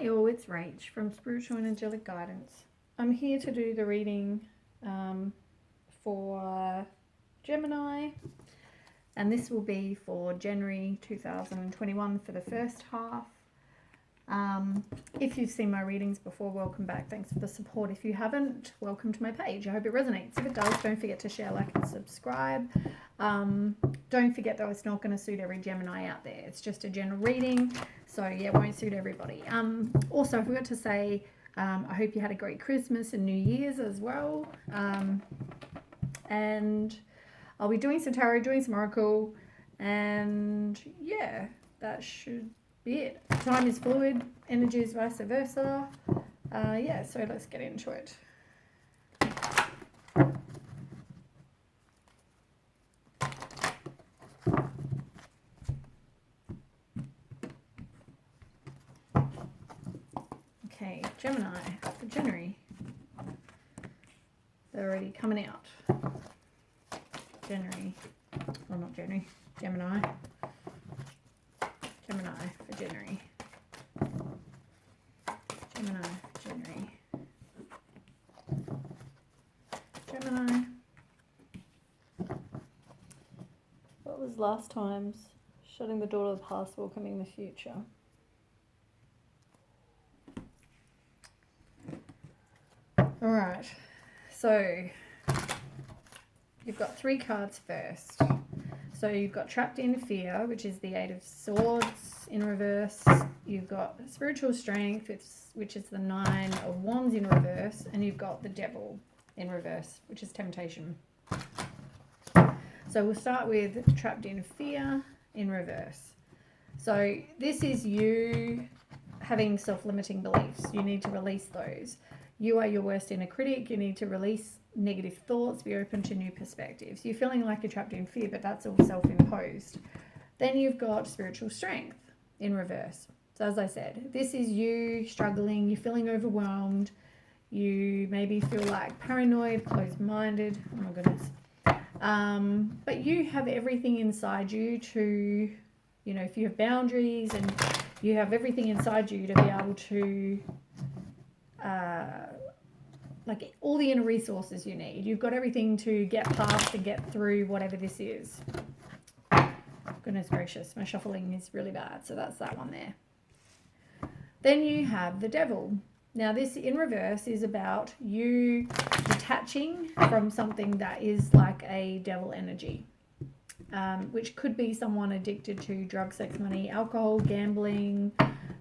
Hi all, it's Rach from Spiritual and Angelic Guidance. I'm here to do the reading for Gemini, and this will be for January 2021 for the first half. If you've seen my readings before, welcome back. Thanks for the support. If you haven't, welcome to my page. I hope it resonates. If it does, don't forget to share, like, and subscribe. Don't forget though, it's not going to suit every Gemini out there. It's just a general reading, so yeah, it won't suit everybody. Also, I forgot to say, I hope you had a great Christmas and New Year's as well. And I'll be doing some tarot, doing some oracle, and yeah, that should be it. Time is fluid, energy is vice versa. Yeah, so let's get into it. Okay, Gemini for January. They're already coming out. January. Well, not January. Gemini. Gemini for January. Gemini for January. Gemini. What was last time's? Shutting the door to the past, welcoming the future. Alright, so you've got 3 cards first. So you've got Trapped in Fear, which is the 8 of Swords in reverse. You've got Spiritual Strength, which is the 9 of Wands in reverse. And you've got the Devil in reverse, which is Temptation. So we'll start with Trapped in Fear in reverse. So this is you having self-limiting beliefs. You need to release those. You are your worst inner critic. You need to release negative thoughts, be open to new perspectives. You're feeling like you're trapped in fear, but that's all self-imposed. Then you've got Spiritual Strength in reverse. So as I said, this is you struggling, you're feeling overwhelmed, you maybe feel like paranoid, closed-minded, oh my goodness. But you have everything inside you to, you know, if you have boundaries and you have everything inside you to be able to like all the inner resources you need. You've got everything to get past and get through whatever this is. Goodness gracious, my shuffling is really bad, so that's that one there. Then you have the Devil. Now this in reverse is about you detaching from something that is like a devil energy, which could be someone addicted to drugs, sex, money, alcohol, gambling.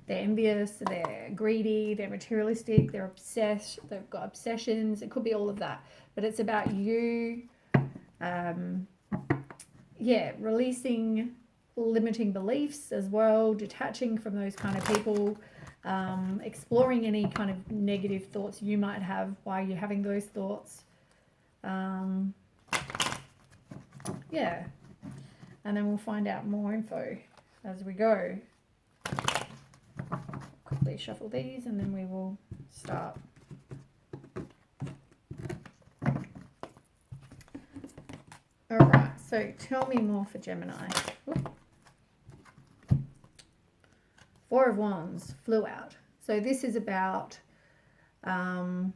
They're envious, they're greedy, they're materialistic, they're obsessed, they've got obsessions. It could be all of that. But it's about you, releasing limiting beliefs as well, detaching from those kind of people, exploring any kind of negative thoughts you might have while you're having those thoughts. Yeah. And then we'll find out more info as we go. Quickly shuffle these and then we will start. Alright, so tell me more for Gemini. Oop. 4 of Wands flew out. So this is about having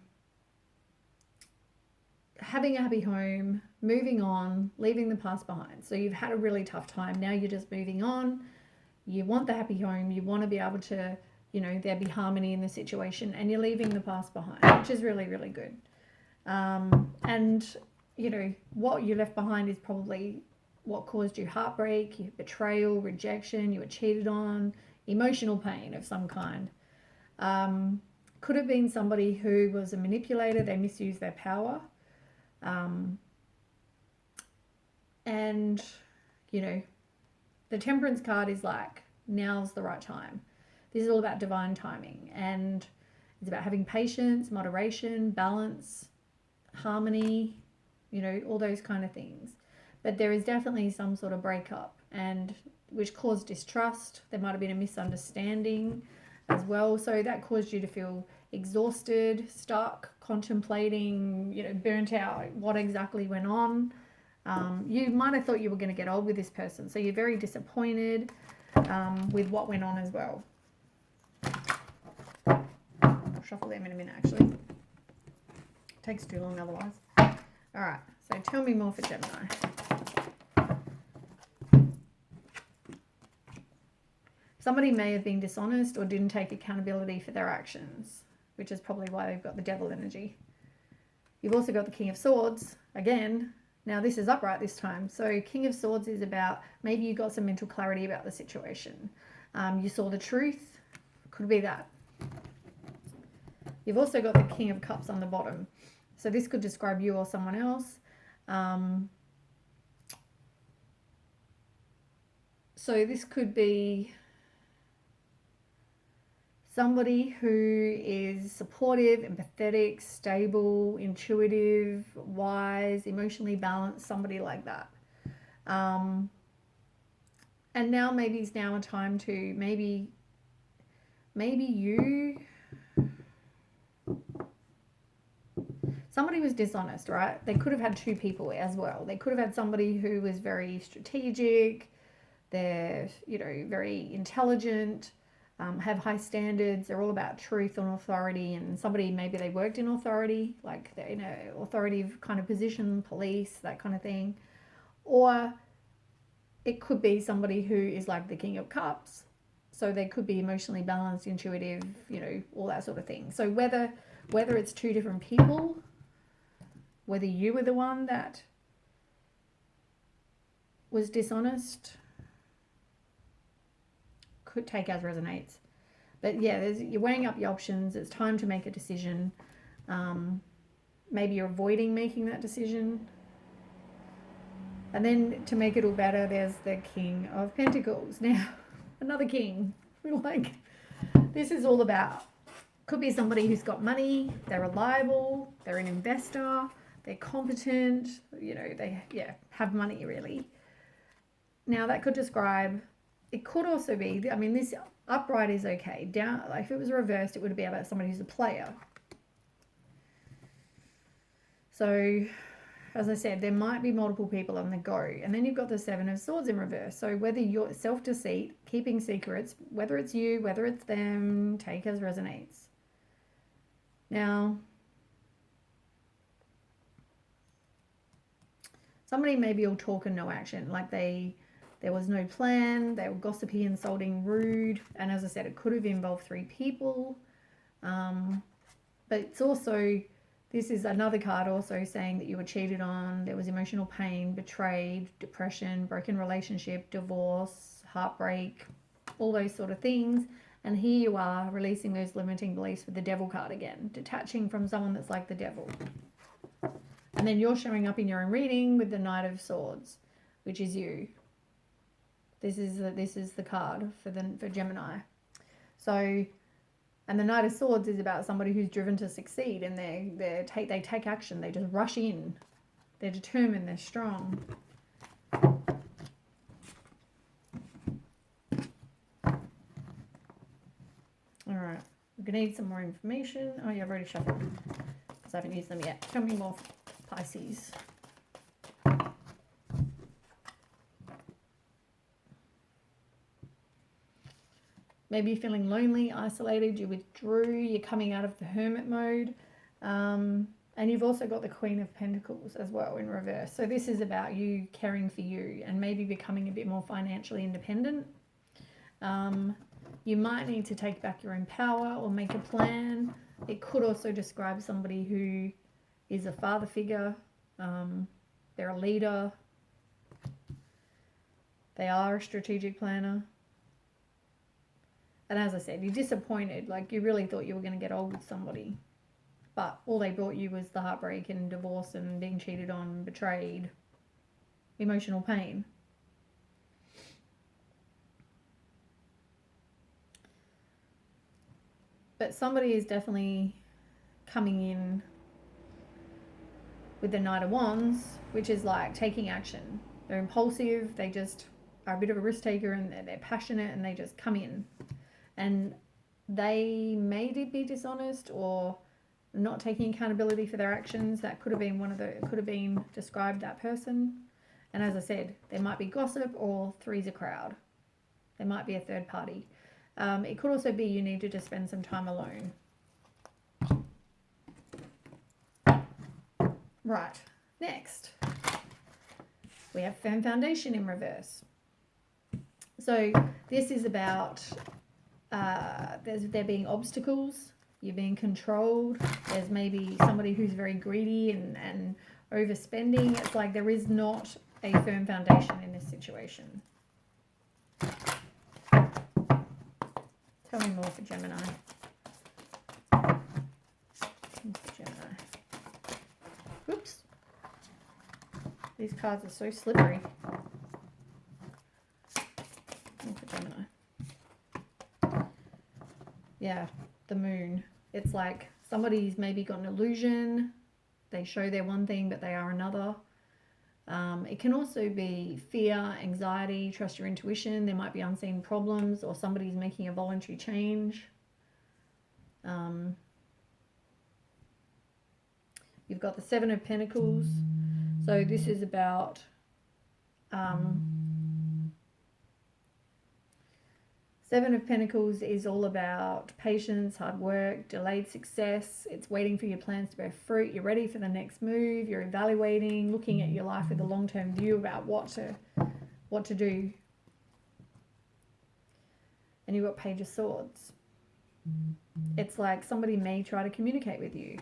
a happy home, moving on, leaving the past behind. So you've had a really tough time. Now you're just moving on. You want the happy home. You want to be able to, you know, there be harmony in the situation, and you're leaving the past behind, which is really, really good. And, you know, what you left behind is probably what caused you heartbreak, betrayal, rejection, you were cheated on, emotional pain of some kind. Could have been somebody who was a manipulator, they misused their power. And, you know, the Temperance card is like, now's the right time. This is all about divine timing, and it's about having patience, moderation, balance, harmony, you know, all those kind of things. But there is definitely some sort of breakup, and which caused distrust. There might have been a misunderstanding as well. So that caused you to feel exhausted, stuck, contemplating, you know, burnt out, what exactly went on. You might have thought you were going to get old with this person. So you're very disappointed with what went on as well. shuffle them in a minute, actually. It takes too long otherwise. All right, so tell me more for Gemini. Somebody may have been dishonest or didn't take accountability for their actions, which is probably why they've got the devil energy. You've also got the King of Swords, again. Now this is upright this time. So King of Swords is about, maybe you got some mental clarity about the situation. You saw the truth, could be that. You've also got the King of Cups on the bottom. So this could describe you or someone else. So this could be somebody who is supportive, empathetic, stable, intuitive, wise, emotionally balanced, somebody like that. And now maybe it's now a time to maybe you, somebody was dishonest, right? They could have had two people as well. They could have had somebody who was very strategic, they're, you know, very intelligent, have high standards, they're all about truth and authority, and somebody, maybe they worked in authority, like they're in an authoritative kind of position, police, that kind of thing. Or it could be somebody who is like the King of Cups, so they could be emotionally balanced, intuitive, you know, all that sort of thing. So whether it's two different people, whether you were the one that was dishonest, could take as resonates. But yeah, you're weighing up your options. It's time to make a decision. Maybe you're avoiding making that decision. And then to make it all better, there's the King of Pentacles. Now, another king. Like, this is all about, could be somebody who's got money, they're reliable, they're an investor, they're competent, you know, they have money really. Now that could describe, it could also be, I mean, this upright is okay. Down, like if it was reversed, it would be about somebody who's a player. So, as I said, there might be multiple people on the go. And then you've got the Seven of Swords in reverse. So whether you're self-deceit, keeping secrets, whether it's you, whether it's them, take as resonates. Now, somebody may be all talk and no action. Like there was no plan, they were gossipy, insulting, rude. And as I said, it could have involved three people. But it's also, this is another card also saying that you were cheated on, there was emotional pain, betrayed, depression, broken relationship, divorce, heartbreak, all those sort of things. And here you are releasing those limiting beliefs with the Devil card again, detaching from someone that's like the devil. And then you're showing up in your own reading with the Knight of Swords, which is you. This is the card for Gemini. So, and the Knight of Swords is about somebody who's driven to succeed, and they take action. They just rush in. They're determined. They're strong. All right. We're gonna need some more information. Oh yeah, I've already shuffled because I haven't used them yet. Tell me more, Pisces. Maybe you're feeling lonely, isolated, you withdrew, you're coming out of the hermit mode. And you've also got the Queen of Pentacles as well in reverse. So this is about you caring for you and maybe becoming a bit more financially independent. You might need to take back your own power or make a plan. It could also describe somebody who is a father figure. They're a leader. They are a strategic planner. And as I said, you're disappointed. Like you really thought you were going to get old with somebody. But all they brought you was the heartbreak and divorce and being cheated on, betrayed, emotional pain. But somebody is definitely coming in with the Knight of Wands, which is like taking action. They're impulsive. They just are a bit of a risk taker, and they're passionate, and they just come in. And they may be dishonest or not taking accountability for their actions. That could have been described that person. And as I said, there might be gossip, or three's a crowd. There might be a third party. It could also be you need to just spend some time alone. Right. Next, we have firm foundation in reverse. So this is about there being obstacles, you're being controlled, there's maybe somebody who's very greedy and overspending. It's like there is not a firm foundation in this situation. Tell me more for Gemini. Gemini. Oops. These cards are so slippery. More for Gemini. Yeah, the moon. It's like somebody's maybe got an illusion. They show they're one thing, but they are another. It can also be fear, anxiety, trust your intuition. There might be unseen problems, or somebody's making a voluntary change. You've got the Seven of Pentacles. So this is about Seven of Pentacles is all about patience, hard work, delayed success. It's waiting for your plans to bear fruit. You're ready for the next move. You're evaluating, looking at your life with a long-term view about what to do. And you've got Page of Swords. It's like somebody may try to communicate with you.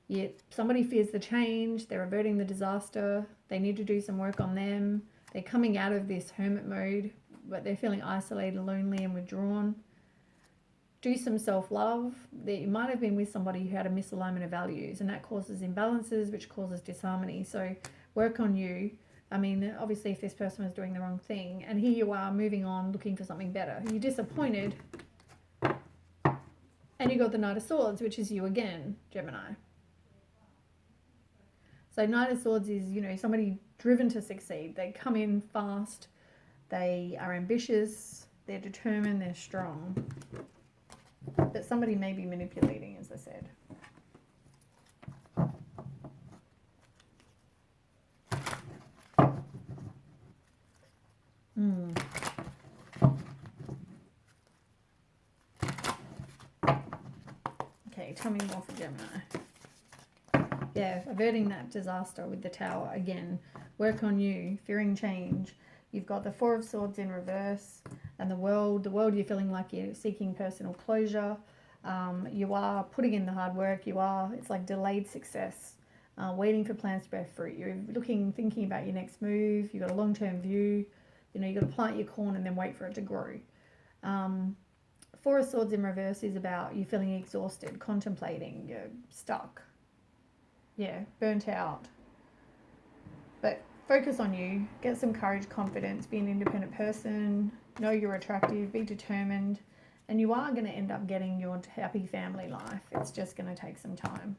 Yet somebody fears the change. They're averting the disaster. They need to do some work on them. They're coming out of this hermit mode, but they're feeling isolated, lonely, and withdrawn. Do some self-love. You might have been with somebody who had a misalignment of values, and that causes imbalances, which causes disharmony. So work on you. I mean, obviously, if this person was doing the wrong thing, and here you are moving on, looking for something better. You're disappointed, and you got the Knight of Swords, which is you again, Gemini. So Knight of Swords is, somebody driven to succeed. They come in fast. They are ambitious. They're determined. They're strong. But somebody may be manipulating, as I said. Okay, tell me more for Gemini. Yeah, averting that disaster with the Tower again. Work on you, fearing change. You've got the Four of Swords in reverse, and the world. The world, you're feeling like you're seeking personal closure. You are putting in the hard work. It's like delayed success, waiting for plans to bear fruit. You're thinking about your next move. You've got a long-term view. You've got to plant your corn and then wait for it to grow. Four of Swords in reverse is about you feeling exhausted, contemplating, you're stuck. Yeah, burnt out. But focus on you. Get some courage, confidence. Be an independent person. Know you're attractive. Be determined. And you are going to end up getting your happy family life. It's just going to take some time.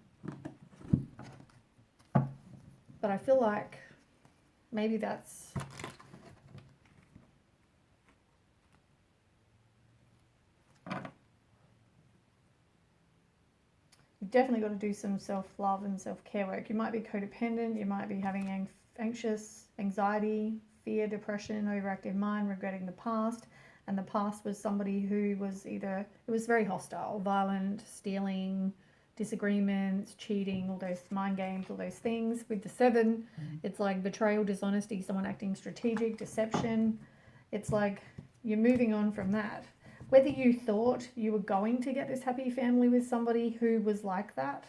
But I feel like maybe that's... You've definitely got to do some self-love and self-care work. You might be codependent. You might be having anxiety, fear, depression, overactive mind, regretting the past. And the past was somebody who was it was very hostile, violent, stealing, disagreements, cheating, all those mind games, all those things. With the Seven, it's like betrayal, dishonesty, someone acting strategic, deception. It's like you're moving on from that. Whether you thought you were going to get this happy family with somebody who was like that,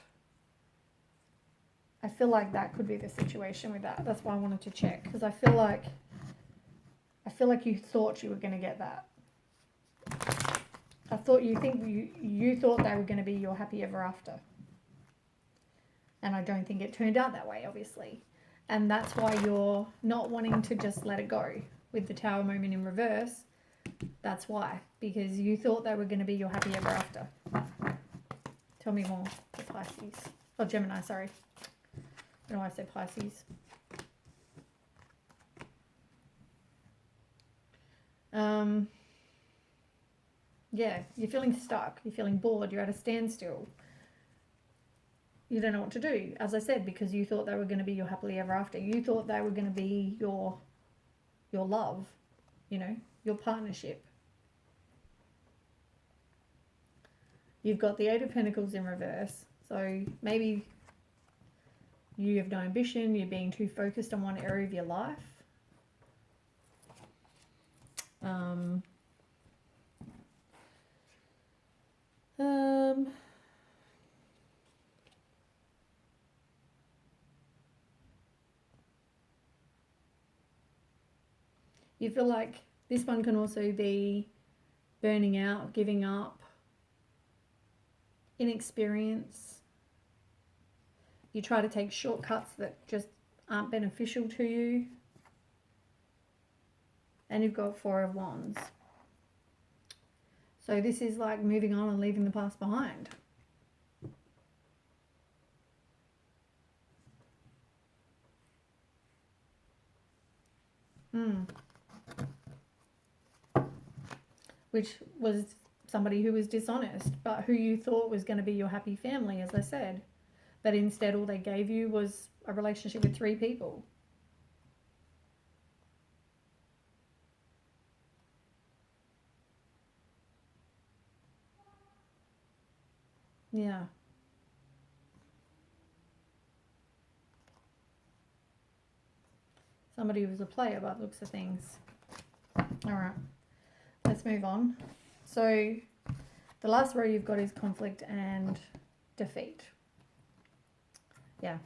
I feel like that could be the situation with that. That's why I wanted to check, because I feel like you thought you were going to get that. You thought they were going to be your happy ever after. And I don't think it turned out that way, obviously. And that's why you're not wanting to just let it go. With the Tower moment in reverse, that's why. Because you thought they were going to be your happy ever after. Tell me more for Pisces. Oh, Gemini, sorry. I don't know why I said Pisces. Yeah, you're feeling stuck. You're feeling bored. You're at a standstill. You don't know what to do, as I said, because you thought they were going to be your happily ever after. You thought they were going to be your love, your partnership. You've got the Eight of Pentacles in reverse. So maybe You have no ambition. You're being too focused on one area of your life. You feel like this one can also be burning out, giving up, inexperience. You try to take shortcuts that just aren't beneficial to you. And you've got Four of Wands. So this is like moving on and leaving the past behind. Which was somebody who was dishonest, but who you thought was going to be your happy family, as I said. But instead, all they gave you was a relationship with 3 people. Yeah. Somebody who was a player by the looks of things. All right. Let's move on. So the last row you've got is conflict and defeat. Yeah.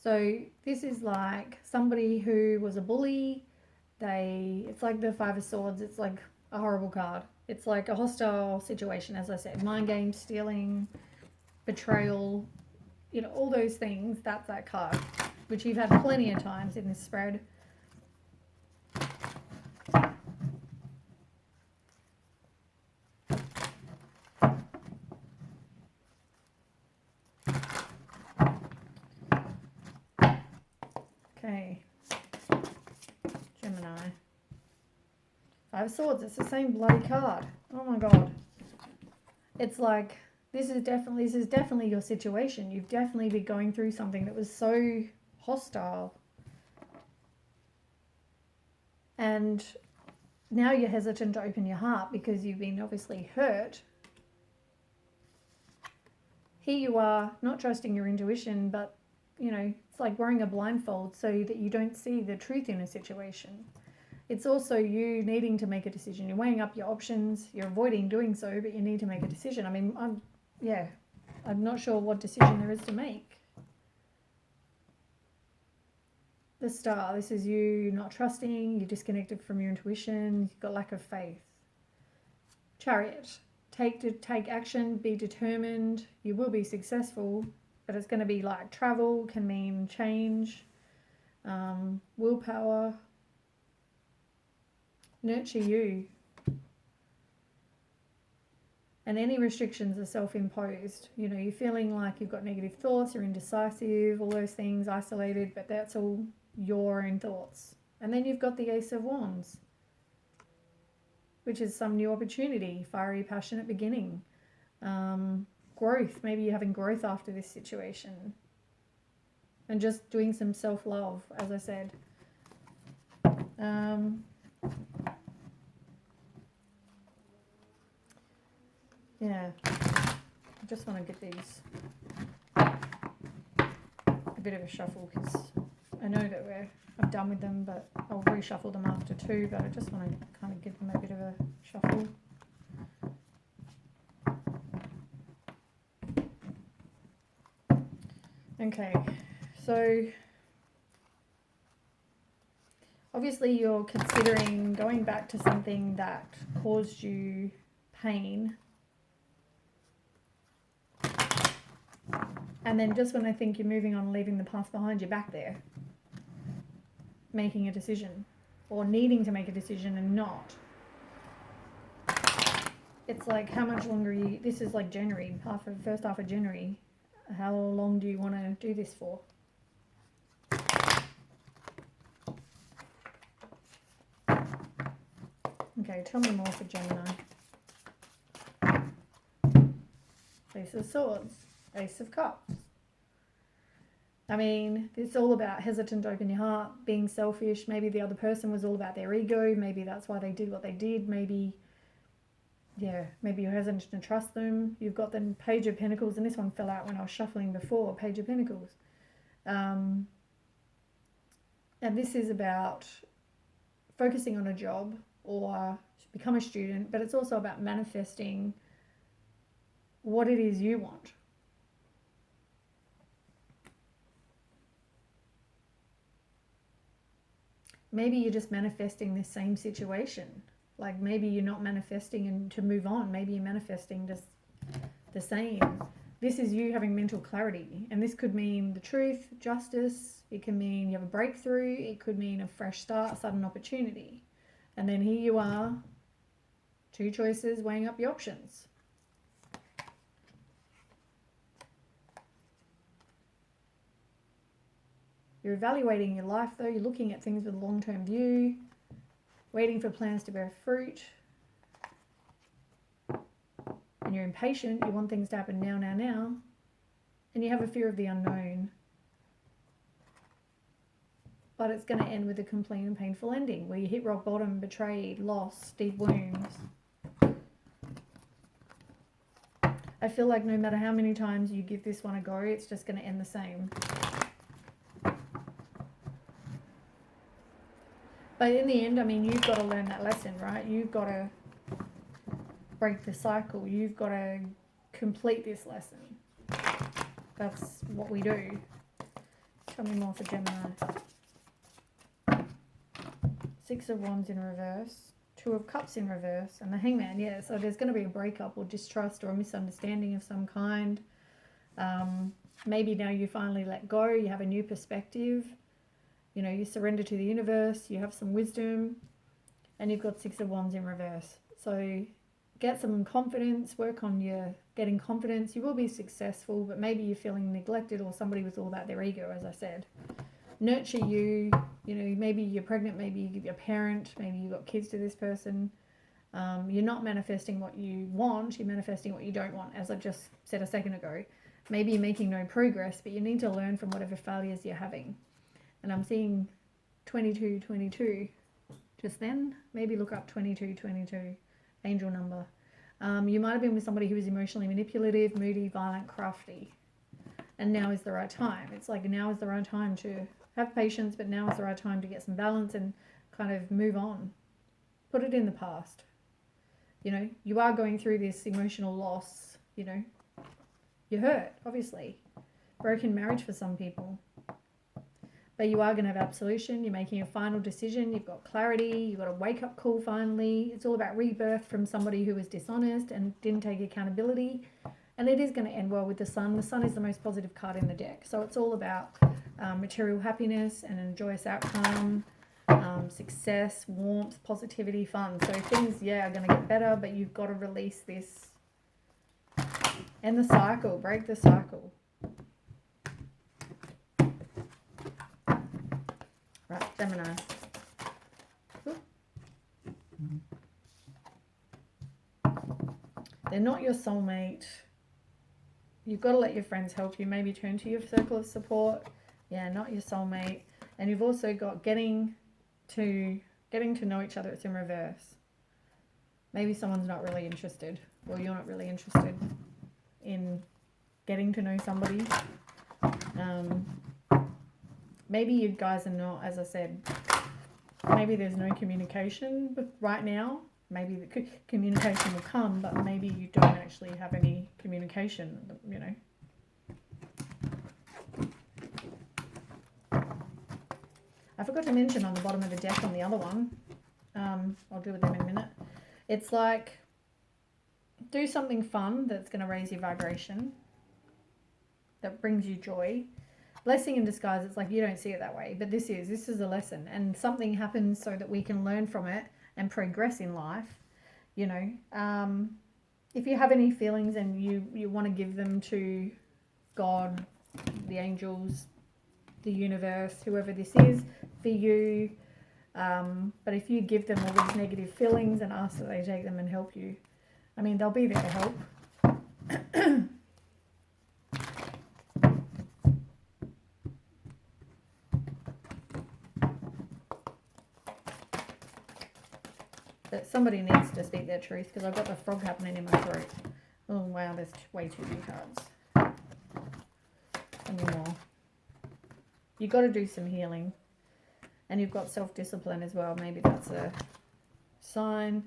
So this is like somebody who was a bully. It's like the Five of Swords. It's like a horrible card. It's like a hostile situation, as I said. Mind games, stealing, betrayal, all those things. That's that card, which you've had plenty of times in this spread. Okay, Gemini. Five of Swords, it's the same bloody card. Oh my god. It's like, this is definitely your situation. You've definitely been going through something that was so hostile. And now you're hesitant to open your heart because you've been obviously hurt. Here you are, not trusting your intuition, but it's like wearing a blindfold so that you don't see the truth in a situation. It's also you needing to make a decision. You're weighing up your options. You're avoiding doing so, but you need to make a decision. I mean, I'm not sure what decision there is to make. The Star, this is you not trusting. You're disconnected from your intuition. You've got lack of faith. Chariot, take action. Be determined. You will be successful. But it's going to be like travel, can mean change, willpower, nurture you. And any restrictions are self-imposed. You're feeling like you've got negative thoughts, you're indecisive, all those things, isolated, but that's all your own thoughts. And then you've got the Ace of Wands, which is some new opportunity, fiery, passionate beginning. Growth, maybe you're having growth after this situation, and just doing some self-love, as I said. Yeah, I just want to get these a bit of a shuffle because I know that I'm done with them, but I'll reshuffle them after 2, but I just want to kind of give them a bit of a shuffle. Okay, so obviously you're considering going back to something that caused you pain. And then just when I think you're moving on, leaving the past behind, you're back there, making a decision or needing to make a decision and not. It's like, how much longer this is like January, first half of January. How long do you want to do this for? Okay, tell me more for Gemini. Ace of Swords, Ace of Cups. I mean, it's all about hesitant to open your heart, being selfish. Maybe the other person was all about their ego. Maybe that's why they did what they did. Maybe you're hesitant to trust them. You've got the Page of Pentacles, and this one fell out when I was shuffling before, Page of Pentacles. And this is about focusing on a job or become a student, but it's also about manifesting what it is you want. Maybe you're just manifesting the same situation. Like maybe you're not manifesting and to move on. Maybe you're manifesting just the same. This is you having mental clarity. And this could mean the truth, justice. It can mean you have a breakthrough. It could mean a fresh start, a sudden opportunity. And then here you are, 2 choices, weighing up your options. You're evaluating your life though. You're looking at things with a long-term view, waiting for plans to bear fruit. And you're impatient. You want things to happen now, now, now. And you have a fear of the unknown. But it's going to end with a complete and painful ending where you hit rock bottom, betrayed, lost, deep wounds. I feel like no matter how many times you give this one a go, it's just going to end the same. But in the end, I mean, you've got to learn that lesson, right? You've got to break the cycle. You've got to complete this lesson. That's what we do. Tell me more for Gemini. 6 of Wands in reverse. 2 of Cups in reverse. And the Hangman, yeah. So there's going to be a breakup or distrust or a misunderstanding of some kind. Maybe now you finally let go. You have a new perspective. You know, you surrender to the universe, you have some wisdom, and you've got 6 of Wands in reverse. So get some confidence, work on your getting confidence. You will be successful, but maybe you're feeling neglected or somebody was all about their ego, as I said. Nurture you, you know, maybe you're pregnant, maybe you're a parent, maybe you've got kids to this person. You're not manifesting what you want, you're manifesting what you don't want, as I just said a second ago. Maybe you're making no progress, but you need to learn from whatever failures you're having. And I'm seeing 2222 just then. Maybe look up 2222, angel number. You might have been with somebody who was emotionally manipulative, moody, violent, crafty. And now is the right time. It's like now is the right time to have patience, but now is the right time to get some balance and kind of move on. Put it in the past. You know, you are going through this emotional loss, you know. You're hurt, obviously. Broken marriage for some people. But you are going to have absolution. You're making a final decision. You've got clarity. You've got a wake-up call finally. It's all about rebirth from somebody who was dishonest and didn't take accountability. And it is going to end well with the Sun. The Sun is the most positive card in the deck. So it's all about material happiness and a joyous outcome, success, warmth, positivity, fun. So things, yeah, are going to get better, but you've got to release this. End the cycle. Break the cycle. Right, Gemini. They're not your soulmate. You've got to let your friends help you. Maybe turn to your circle of support. Yeah, not your soulmate. And you've also got getting to know each other. It's in reverse. Maybe someone's not really interested. Or you're not really interested in getting to know somebody. Maybe you guys are not, as I said, maybe there's no communication right now. Maybe the communication will come, but maybe you don't actually have any communication, you know. I forgot to mention on the bottom of the deck on the other one, I'll do with them in a minute. It's like, do something fun that's going to raise your vibration, that brings you joy. Blessing in disguise, it's like you don't see it that way, but this is a lesson, and something happens so that we can learn from it and progress in life, you know. If you have any feelings and you want to give them to God, the angels, the universe, whoever this is for you, but if you give them all these negative feelings and ask that they take them and help you, I mean, they'll be there to help. That somebody needs to speak their truth, because I've got the frog happening in my throat. Oh wow, there's way too many cards. Tell me more. You've got to do some healing. And you've got self-discipline as well. Maybe that's a sign.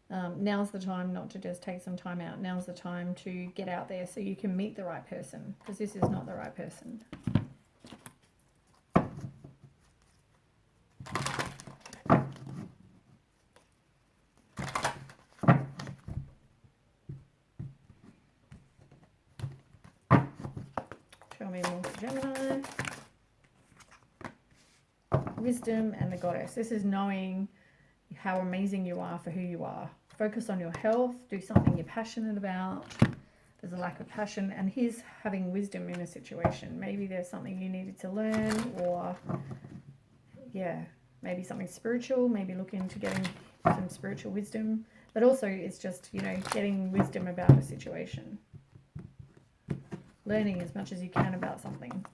Now's the time not to just take some time out. Now's the time to get out there so you can meet the right person, because this is not the right person. Show me more for Gemini. Wisdom and the Goddess. This is knowing how amazing you are for who you are. Focus on your health. Do something you're passionate about. There's a lack of passion, and he's having wisdom in a situation. Maybe there's something you needed to learn, or yeah, maybe something spiritual. Maybe look into getting some spiritual wisdom. But also it's just, you know, getting wisdom about a situation. Learning as much as you can about something.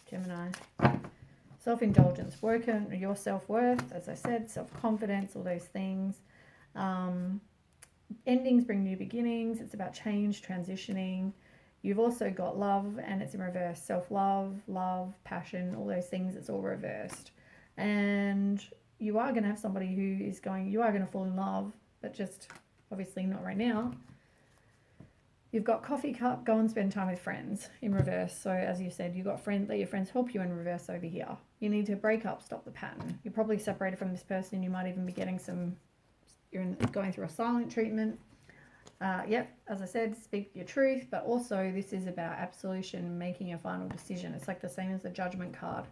Gemini. Self-indulgence, work on your self-worth, as I said, self-confidence, all those things. Endings bring new beginnings. It's about change, transitioning. You've also got love, and it's in reverse. Self-love, love, passion, all those things, it's all reversed. And you are going to have somebody who is going, you are going to fall in love, but just obviously not right now. You've got coffee cup, go and spend time with friends in reverse. So as you said, you've got friends, let your friends help you in reverse over here. You need to break up, stop the pattern. You're probably separated from this person. You might even be getting some, going through a silent treatment. Yep, as I said, speak your truth, but also this is about absolution, making a final decision. It's like the same as the judgment card.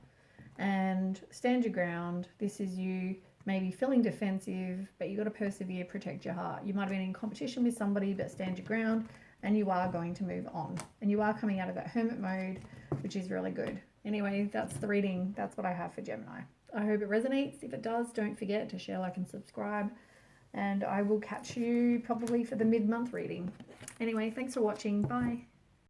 And stand your ground. This is you maybe feeling defensive, but you got to persevere, protect your heart. You might have been in competition with somebody, but stand your ground. And you are going to move on. And you are coming out of that hermit mode, which is really good. Anyway, that's the reading. That's what I have for Gemini. I hope it resonates. If it does, don't forget to share, like, and subscribe. And I will catch you probably for the mid-month reading. Anyway, thanks for watching. Bye.